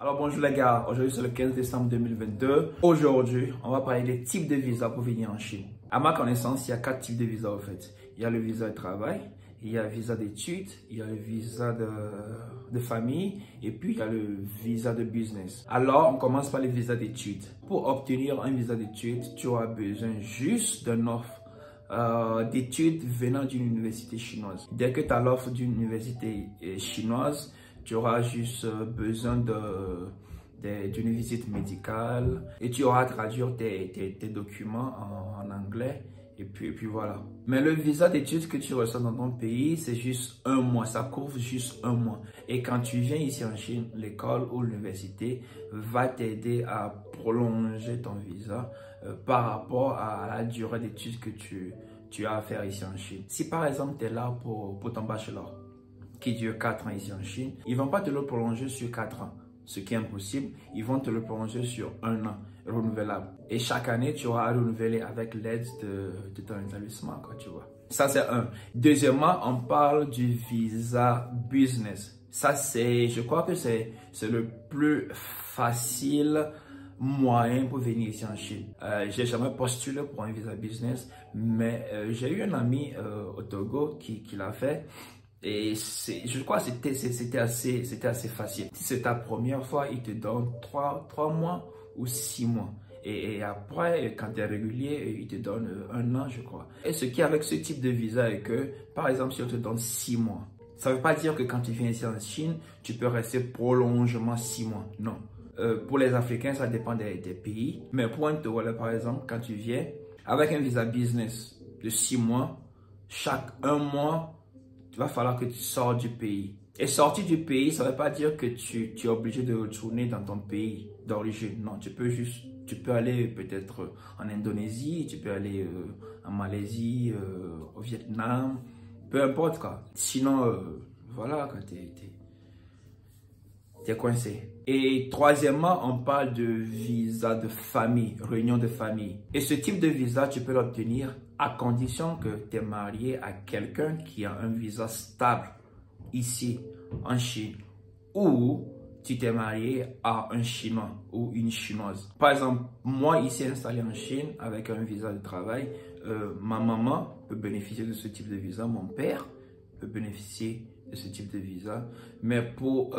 Alors bonjour les gars, aujourd'hui c'est le 15 décembre 2022. Aujourd'hui, on va parler des types de visas pour venir en Chine. À ma connaissance, il y a 4 types de visas en fait. Il y a le visa de travail, il y a le visa d'études, il y a le visa de famille et puis il y a le visa de business. Alors, on commence par le visa d'études. Pour obtenir un visa d'études, tu auras besoin juste d'un offre d'études venant d'une université chinoise. Dès que tu as l'offre d'une université chinoise, tu auras juste besoin d'une visite médicale et tu auras à traduire tes documents en anglais et puis voilà. Mais le visa d'études que tu reçois dans ton pays, c'est juste un mois, ça couvre juste un mois. Et quand tu viens ici en Chine, l'école ou l'université va t'aider à prolonger ton visa par rapport à la durée d'études que tu as à faire ici en Chine. Si par exemple tu es là pour ton bachelor, qui dure 4 ans ici en Chine, ils ne vont pas te le prolonger sur 4 ans, ce qui est impossible. Ils vont te le prolonger sur 1 an, renouvelable. Et chaque année, tu auras à renouveler avec l'aide de ton établissement, quoi, tu vois. Ça, c'est un. Deuxièmement, on parle du visa business. Ça, je crois que c'est le plus facile moyen pour venir ici en Chine. J'ai jamais postulé pour un visa business, mais j'ai eu un ami au Togo qui l'a fait. Et je crois que c'était assez facile. Si c'est ta première fois, il te donne 3 mois ou 6 mois. Et après, quand tu es régulier, il te donne 1 an, je crois. Et ce qui est avec ce type de visa est que, par exemple, si on te donne 6 mois, ça ne veut pas dire que quand tu viens ici en Chine, tu peux rester prolongement 6 mois. Non. Pour les Africains, ça dépend des pays. Mais pour un Togolais, par exemple, quand tu viens, avec un visa business de 6 mois, chaque 1 mois, il va falloir que tu sors du pays. Et sortir du pays, ça ne veut pas dire que tu es obligé de retourner dans ton pays d'origine. Non, tu peux aller peut-être en Indonésie, tu peux aller en Malaisie, au Vietnam, peu importe quoi. Sinon, voilà, t'es coincé. Et troisièmement, on parle de visa de famille, réunion de famille. Et ce type de visa, tu peux l'obtenir à condition que tu es marié à quelqu'un qui a un visa stable ici en Chine ou tu t'es marié à un Chinois ou une Chinoise. Par exemple, moi ici installé en Chine avec un visa de travail, ma maman peut bénéficier de ce type de visa, mon père peut bénéficier de ce type de visa, mais pour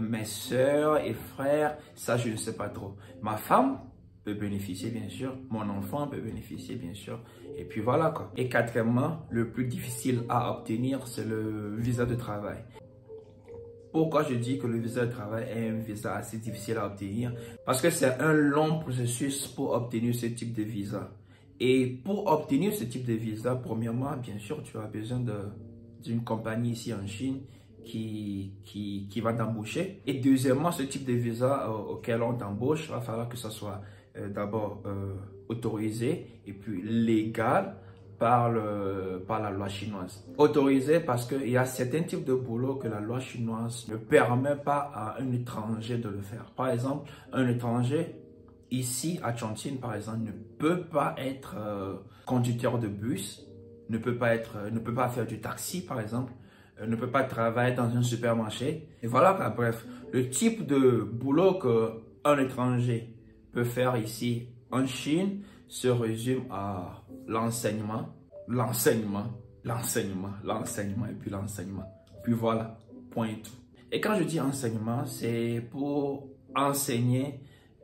mes soeurs et frères, ça je ne sais pas trop. Ma femme peut bénéficier bien sûr, mon enfant peut bénéficier bien sûr, et puis voilà quoi. Et quatrièmement, le plus difficile à obtenir, c'est le visa de travail. Pourquoi je dis que le visa de travail est un visa assez difficile à obtenir? Parce que c'est un long processus pour obtenir ce type de visa. Et pour obtenir ce type de visa, premièrement, bien sûr, tu as besoin d'une compagnie ici en Chine qui va t'embaucher. Et deuxièmement, ce type de visa auquel on t'embauche, il va falloir que ça soit d'abord autorisé et puis légal par la loi chinoise. Autorisé parce qu'il y a certains types de boulot que la loi chinoise ne permet pas à un étranger de le faire. Par exemple, un étranger ici à Chongqing, par exemple, ne peut pas être conducteur de bus, ne peut pas faire du taxi, par exemple, ne peut pas travailler dans un supermarché. Et voilà, bref, le type de boulot qu'un étranger peut faire ici en Chine se résume à l'enseignement, et puis l'enseignement. Puis voilà, point et tout. Et quand je dis enseignement, c'est pour enseigner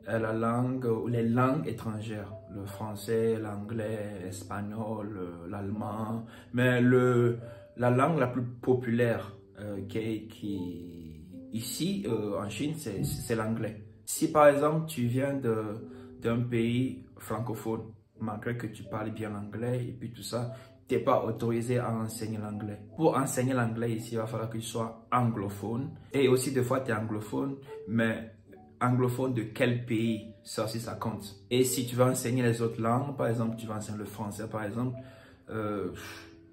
la langue ou les langues étrangères, le français, l'anglais, l'espagnol, l'allemand, mais la langue la plus populaire ici en Chine, c'est l'anglais. Si par exemple tu viens d'un pays francophone, malgré que tu parles bien l'anglais et puis tout ça, tu n'es pas autorisé à enseigner l'anglais. Pour enseigner l'anglais ici, il va falloir que tu sois anglophone. Et aussi des fois tu es anglophone, mais anglophone de quel pays? Ça aussi ça compte. Et si tu veux enseigner les autres langues, par exemple tu vas enseigner le français par exemple,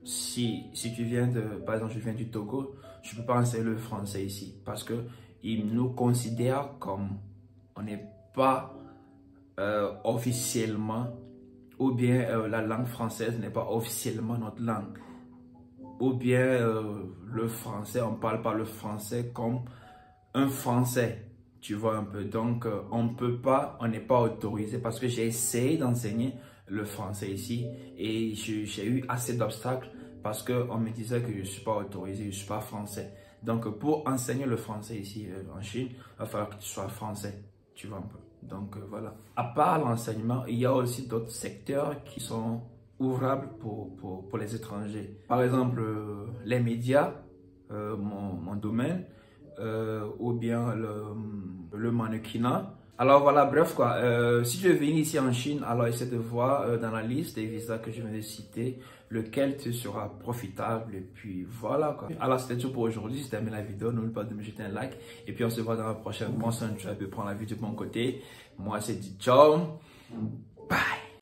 si tu viens par exemple je viens du Togo, je ne peux pas enseigner le français ici parce que ils nous considèrent comme on n'est pas officiellement, ou bien la langue française n'est pas officiellement notre langue, ou bien le français, on ne parle pas le français comme un français. Tu vois un peu. Donc, on n'est pas autorisé parce que j'ai essayé d'enseigner le français ici et j'ai eu assez d'obstacles parce qu'on me disait que je ne suis pas autorisé, je ne suis pas français. Donc, pour enseigner le français ici en Chine, il va falloir que tu sois français. Tu vois un peu. Donc, voilà. À part l'enseignement, il y a aussi d'autres secteurs qui sont ouvrables pour les étrangers. Par exemple, les médias, mon domaine, ou bien le mannequinat. Alors voilà, bref quoi, si tu veux venir ici en Chine, alors essaie de voir dans la liste des visas que je viens de citer, lequel te sera profitable et puis voilà quoi. Alors c'était tout pour aujourd'hui, si tu as aimé la vidéo, n'oublie pas de me jeter un like et puis on se voit dans la prochaine. Prends soin de toi, prends la vie de bon côté. Moi c'est dit ciao, bye.